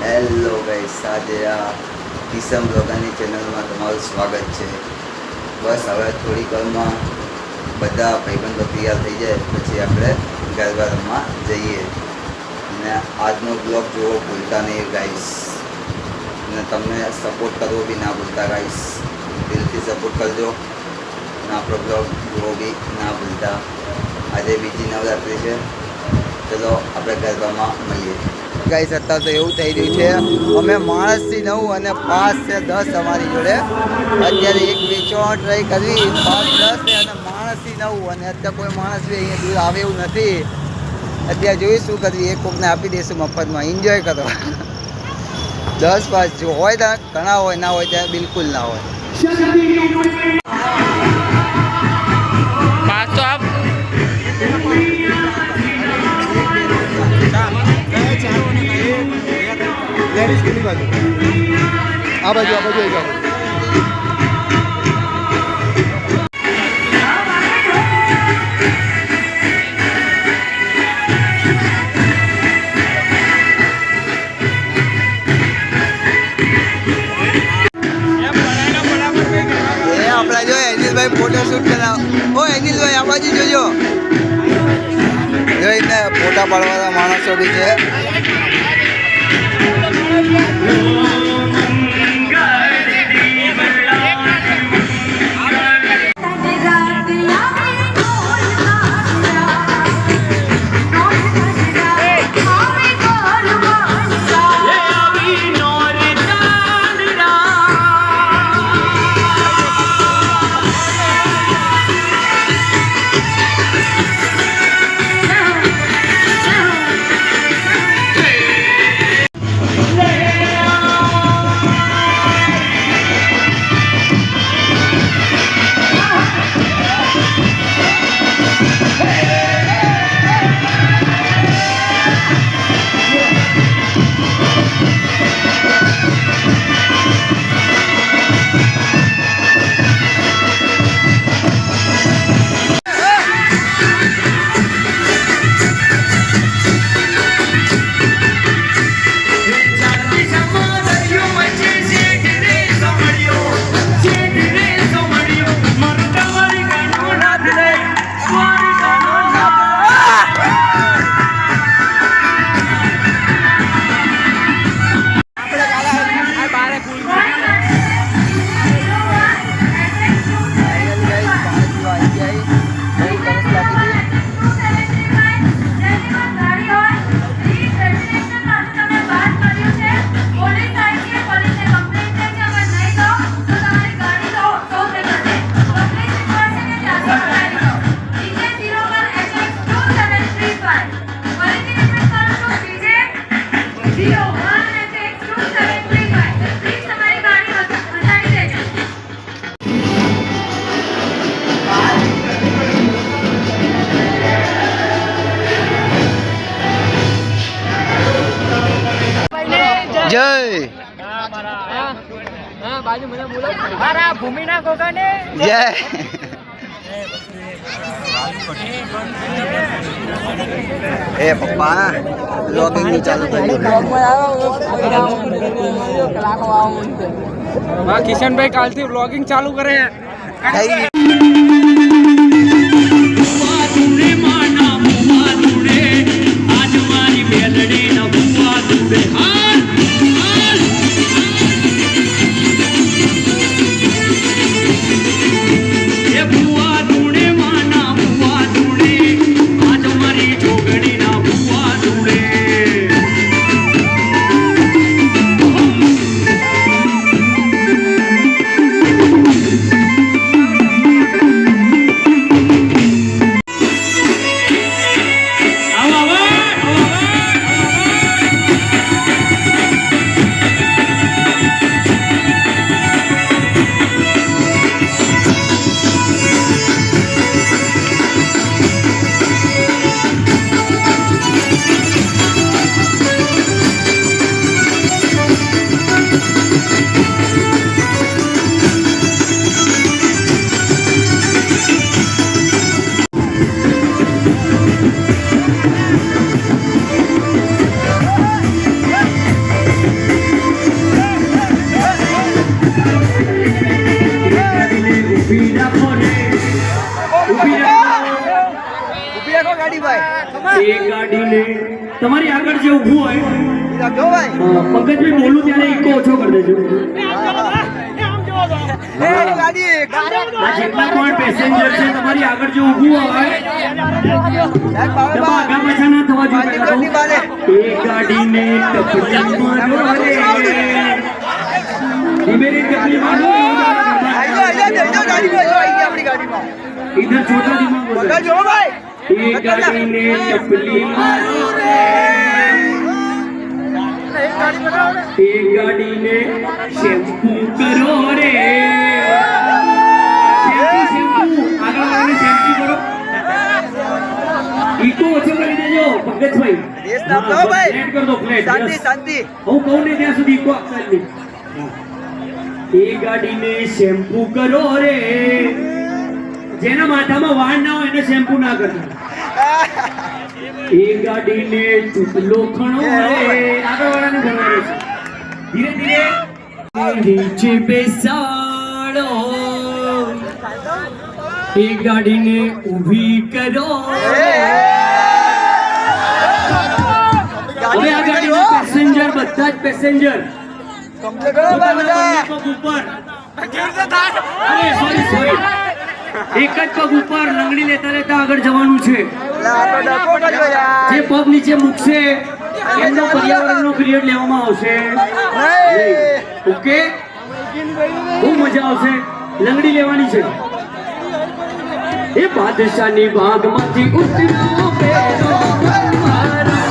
Hello guys, આજે આ કિસમ બ્લોગરની ચેનલમાં તમારું સ્વાગત છે. બસ હવે થોડીક વારમાં બધા ભાઈબંધો તૈયાર થઈ જાય પછી આપણે ગરબા રમવા જઈએ. અને આજનો બ્લોગ જોવો ભૂલતા નહીં ગાઈસ, અને તમને સપોર્ટ કરવો બી ના ભૂલતા ગાઈસ. દિલથી સપોર્ટ કરજો અને આપણો બ્લોગ જોવો બી ના ભૂલતા. આજે બીજી નવરાત્રિ છે, ચલો આપણે ગરબામાં મળીએ. ગાઈસ અત્યારે તો એવું થઈ રહ્યું છે, અમે માણસથી 9 અને 5 છે 10 અમારી જોડે. અત્યારે એક વેચવાનો ટ્રાય કરવી, 5 10 છે અને માણસથી 9, અને અત્યારે કોઈ માણસ બી અહીંયા દૂર આવે એવું નથી. અત્યારે જોઈ શું કરવી, એક કોકને આપી દઈશું મફતમાં, એન્જોય કરો. 10 5 જો હોય ત્યાં ઘણા હોય, ના હોય ત્યાં બિલકુલ ના હોય. પાસ તો આપ આ બાજુ એક બાજુ. આપણા જો એનિલભાઈ ફોટો શૂટ કરાવ. ઓ એનિલભાઈ આ બાજુ જોજો, જોઈને ફોટા પાડવાના માણસો બી છે. જય ભૂમિના કોકાને જય. એ પપ્પા બ્લોગિંગ ચાલુ કર્યું. કિશનભાઈ કાલથી બ્લોગિંગ ચાલુ કરે. એ ગાડીને તમારી આગળ જે ઊભું હોય જો ભાઈ પંકજભાઈ બોલું ત્યારે ઇકો ઓછો કરી દેજો. એ ગાડી આ જેટલા પણ પેસેન્જર છે તમારી આગળ જે ઊભું હોય ડબ્બા આગા પાછા ના થવા જોઈએ પહેલા તો. એ ગાડીને ટપલી મારો રે ધીમેરી ટપલી મારો इधर छोटा दिमाग बोलो. ए गाड़ी ने टपली मारो रे ए गाड़ी ने शैम्पू करो रे शैम्पू आगे वाले शैम्पू करो इको ओछो કરી દેજો પંકજભાઈ દેશ નામ લો ભાઈ ફ્લેટ કર દો ફ્લેટ શાંતિ શાંતિ હું કહું ને ત્યાં સુધી ઇકો આપતા જ નહીં. એ ગાડીને શેમ્પુ કરો રે જેના માથામાં વાળ ના હોય એને શેમ્પુ ના કરતા. એ ગાડીને ચૂપલો ખણો રે આગળ વાળાને ભરવાનું છે. ધીરે ધીરે નીચે બેસાડો એ ગાડીને ઊભી કરો હવે આ ગાડીમાં પેસેન્જર બધા જ પેસેન્જર ઉપર અરે સોરી એક જ પગ ઉપર લંગડી લેતા લેતા આગળ જવાનું છે. જે પગ નીચે મૂકશે એમનો પર્યાવરણનો પીરિયડ લેવામાં આવશે. ઓકે બહુ મજા આવશે. લંગડી લેવાની છે. એ બાદશાહની બાગમાંથી ઉતરો પેરો મારા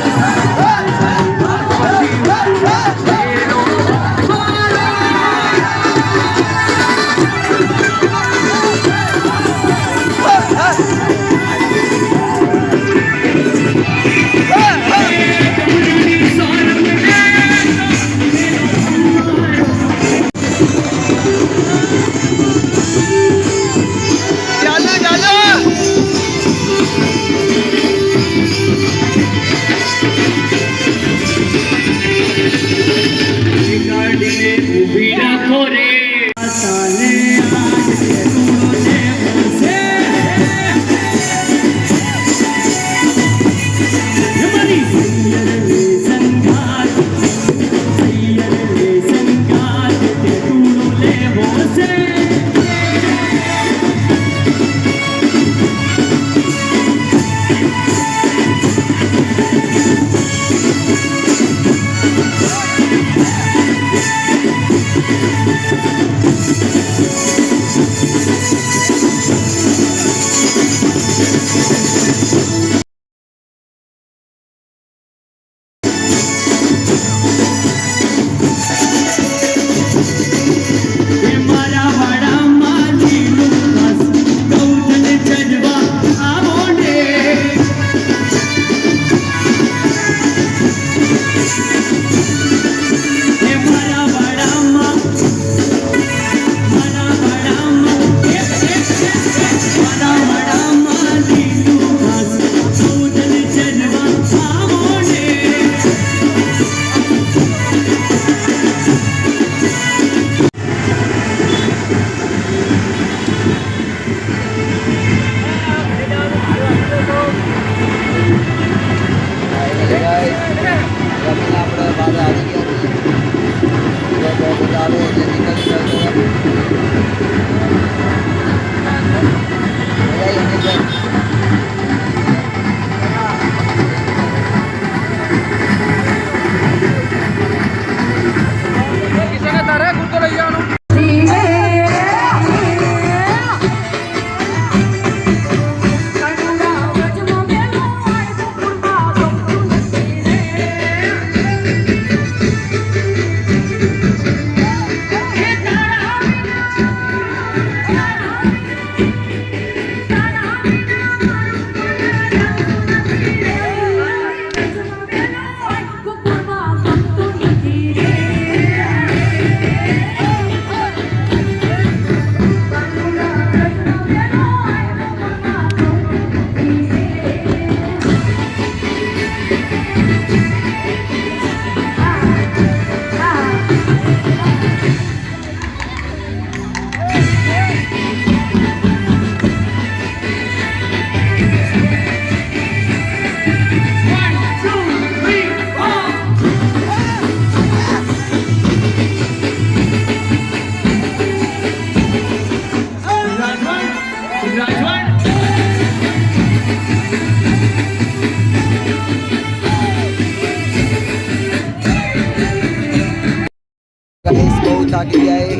થાકી ગયા એ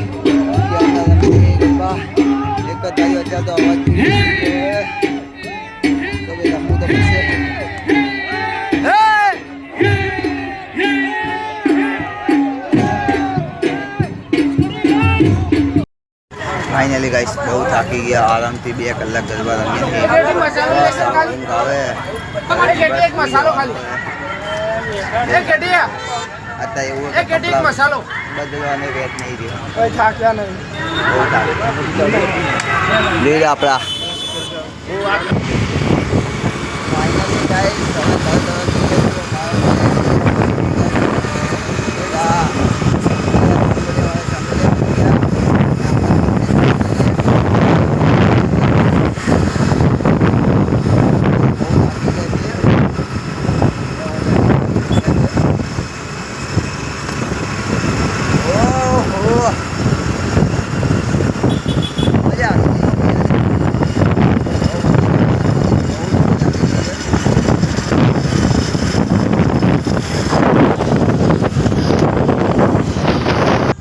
એક જ ધાર્યો અત્યારે તો અવાજ તો ભાઈ રમવું તો પડશે. ફાઇનલી ગાઈસ બહુ થાકી ગયા, આરામથી 2 કલાક ગરબા રમીએ આવે અત્યારે એવું બદલવાનો રેટ નહીં રહ્યો. બહુ થાકી લીડ આપણા ફાઇનલી ગાઈસ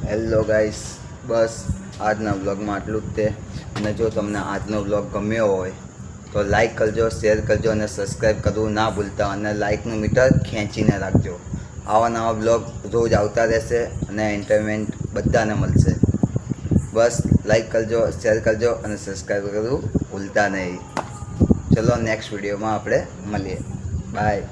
હેલો ગાઈસ, બસ આજના વ્લોગમાં આટલું જ તે. અને જો તમને આજનો વ્લોગ ગમ્યો હોય તો લાઈક કરજો, શેર કરજો અને સબસ્ક્રાઈબ કરવું ના ભૂલતા. અને લાઈકનું મીટર ખેંચીને રાખજો. આવા નવા વ્લોગ રોજ આવતા રહેશે અને એન્ટરટેનમેન્ટ બધાને મળશે. બસ લાઈક કરજો, શેર કરજો અને સબસ્ક્રાઈબ કરવું ભૂલતા નહીં. ચલો નેક્સ્ટ વિડીયોમાં આપણે મળીએ. બાય.